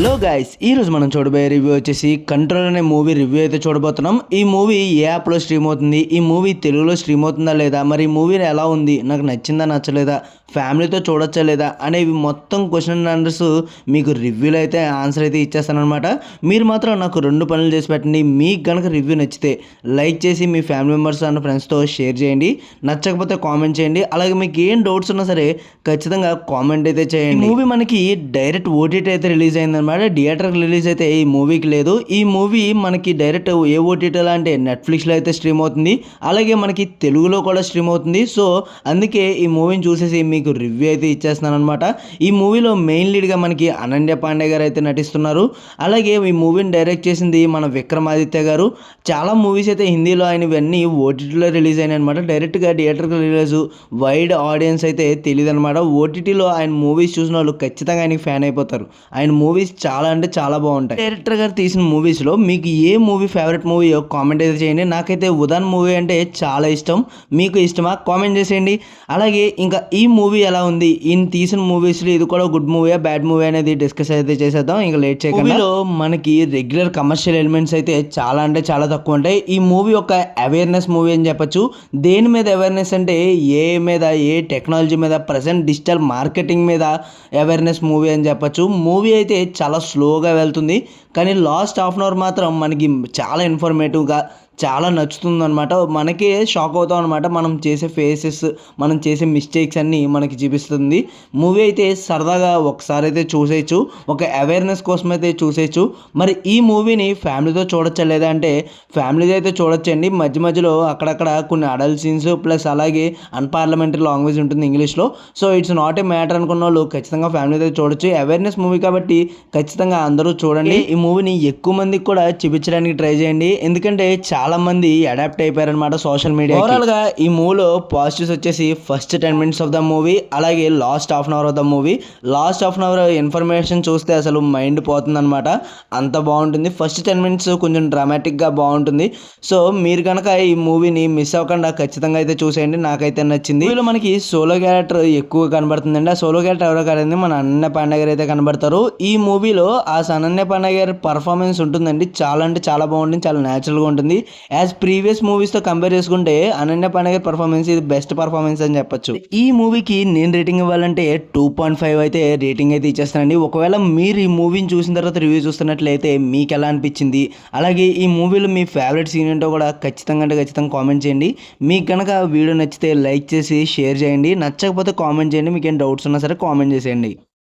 Hello guys, ఈరోజు మనం చూడబోయే రివ్యూ వచ్చేసి కంట్రోల్ అనే మూవీ రివ్యూ అయితే చూడబోతున్నాం. ఈ మూవీ ఏ యాప్లో స్ట్రీమ్ అవుతుంది, ఈ మూవీ తెలుగులో స్ట్రీమ్ అవుతుందా లేదా, మరి ఈ మూవీ ఎలా ఉంది, నాకు నచ్చిందా నచ్చలేదా, ఫ్యామిలీతో చూడొచ్చా లేదా అనేవి మొత్తం క్వశ్చన్ అండ్ ఆన్సర్స్ మీకు రివ్యూలో అయితే ఆన్సర్ అయితే ఇచ్చేస్తానమాట. మీరు మాత్రం నాకు 2 పనులు చేసి పెట్టండి. మీకు కనుక రివ్యూ నచ్చితే లైక్ చేసి మీ ఫ్యామిలీ మెంబర్స్ అండ్ ఫ్రెండ్స్తో షేర్ చేయండి, నచ్చకపోతే కామెంట్ చేయండి. అలాగే మీకు ఏం డౌట్స్ ఉన్నా సరే ఖచ్చితంగా కామెంట్ అయితే చేయండి. ఈ మూవీ మనకి డైరెక్ట్ ఓటీటీ అయితే రిలీజ్ అయిందనమాట. థియేటర్కి రిలీజ్ అయితే ఈ మూవీకి లేదు. ఈ మూవీ మనకి డైరెక్ట్ ఏ ఓటీటీలో అంటే నెట్ఫ్లిక్స్లో అయితే స్ట్రీమ్ అవుతుంది, అలాగే మనకి తెలుగులో కూడా స్ట్రీమ్ అవుతుంది. సో అందుకే ఈ మూవీని చూసేసి మీకు రివ్యూ అయితే ఇచ్చేస్తున్నాను అనమాట. ఈ మూవీలో మెయిన్ లీడ్గా మనకి అనన్య పాండే గారు అయితే నటిస్తున్నారు. అలాగే ఈ మూవీని డైరెక్ట్ చేసింది మన విక్రమాదిత్య గారు. చాలా మూవీస్ అయితే హిందీలో ఆయన ఇవన్నీ ఓటీటీలో రిలీజ్ అయినాయి అనమాట. డైరెక్ట్గా థియేటర్కి రిలీజ్ వైడ్ ఆడియన్స్ అయితే తెలియదు అనమాట. ఓటీటీలో ఆయన మూవీస్ చూసిన వాళ్ళు ఖచ్చితంగా ఆయనకి ఫ్యాన్ అయిపోతారు. ఆయన మూవీస్ చాలా అంటే చాలా బాగుంటాయి. డైరెక్టర్ గారు తీసిన మూవీస్లో మీకు ఏ మూవీ ఫేవరెట్ మూవీ కామెంట్ అయితే చేయండి. నాకైతే ఉదాన్ మూవీ అంటే చాలా ఇష్టం. మీకు ఇష్టమా కామెంట్ చేసేయండి. అలాగే ఇంకా ఈ మూవీ ఎలా ఉంది, ఈయన తీసిన మూవీస్లో ఇది కూడా గుడ్ మూవీ బ్యాడ్ మూవీ అనేది డిస్కస్ అయితే చేసేద్దాం. ఇంకా లేట్ చేయకుండా మూవీలో మనకి రెగ్యులర్ కమర్షియల్ ఎలిమెంట్స్ అయితే చాలా అంటే చాలా తక్కువ ఉంటాయి. ఈ మూవీ ఒక అవేర్నెస్ మూవీ అని చెప్పొచ్చు. దేని మీద అవేర్నెస్ అంటే ఏ మీద, ఏ టెక్నాలజీ మీద, ప్రజెంట్ డిజిటల్ మార్కెటింగ్ మీద అవేర్నెస్ మూవీ అని చెప్పొచ్చు. మూవీ అయితే చాలా స్లోగా వెళ్తుంది, కానీ లాస్ట్ హాఫ్ అన్ అవర్ మాత్రం మనకి చాలా ఇన్ఫర్మేటివ్గా చాలా నచ్చుతుంది అనమాట. మనకే షాక్ అవుతాం అనమాట. మనం చేసే ఫేసెస్, మనం చేసే మిస్టేక్స్ అన్నీ మనకి చూపిస్తుంది. మూవీ అయితే సరదాగా ఒకసారి అయితే చూసేయచ్చు, ఒక అవేర్నెస్ కోసం అయితే చూసేయచ్చు. మరి ఈ మూవీని ఫ్యామిలీతో చూడొచ్చా లేదా అంటే ఫ్యామిలీతో అయితే చూడొచ్చండి. మధ్య మధ్యలో అక్కడక్కడ కొన్ని అడల్ట్ సీన్స్ ప్లస్ అలాగే అన్పార్లమెంటరీ లాంగ్వేజ్ ఉంటుంది ఇంగ్లీష్లో. So it's not a matter అనుకున్న వాళ్ళు ఖచ్చితంగా ఫ్యామిలీతో చూడొచ్చు. అవేర్నెస్ మూవీ కాబట్టి ఖచ్చితంగా అందరూ చూడండి. ఈ మూవీని ఎక్కువ మందికి కూడా చూపించడానికి ట్రై చేయండి, ఎందుకంటే చాలా మంది అడాప్ట్ అయిపోయారనమాట సోషల్ మీడియా. ఓవరాల్ గా ఈ మూవీలో పాజిటివ్స్ వచ్చేసి first 10 minutes of the movie, అలాగే last half an hour of the movie. Last half an hour information చూస్తే అసలు మైండ్ పోతుంది అనమాట, అంత బాగుంటుంది. ఫస్ట్ 10 minutes కొంచెం డ్రామాటిక్ గా బాగుంటుంది. సో మీరు కనుక ఈ మూవీని మిస్ అవ్వకుండా ఖచ్చితంగా అయితే చూసేయండి. నాకైతే నచ్చింది. వీళ్ళు మనకి సోలో క్యారెక్టర్ ఎక్కువ కనబడుతుందండి. ఆ సోలో క్యారెక్టర్ ఎవరో కాదండి, మన అనన్య పాండే గారు అయితే కనబడతారు. ఈ మూవీలో ఆ అనన్య పాండే గారి పర్ఫార్మెన్స్ ఉంటుందండి, చాలా అంటే చాలా బాగుంటుంది, చాలా న్యాచురల్గా ఉంటుంది. యాజ్ ప్రీవియస్ మూవీస్తో కంపేర్ చేసుకుంటే అనన్య పాండే గారి పర్ఫార్మెన్స్ ఇది బెస్ట్ పర్ఫార్మెన్స్ అని చెప్పొచ్చు. ఈ మూవీకి నేను రేటింగ్ ఇవ్వాలంటే 2.5 అయితే రేటింగ్ అయితే ఇచ్చేస్తానండి. ఒకవేళ మీరు ఈ మూవీని చూసిన తర్వాత రివ్యూ చూస్తున్నట్లయితే మీకు ఎలా అనిపించింది, అలాగే ఈ మూవీలో మీ ఫేవరెట్ సీన్ ఏంటో కూడా ఖచ్చితంగా అంటే ఖచ్చితంగా కామెంట్ చేయండి. మీకు కనుక వీడియో నచ్చితే లైక్ చేసి షేర్ చేయండి, నచ్చకపోతే కామెంట్ చేయండి. మీకు ఏం డౌట్స్ ఉన్నా సరే కామెంట్ చేసేయండి.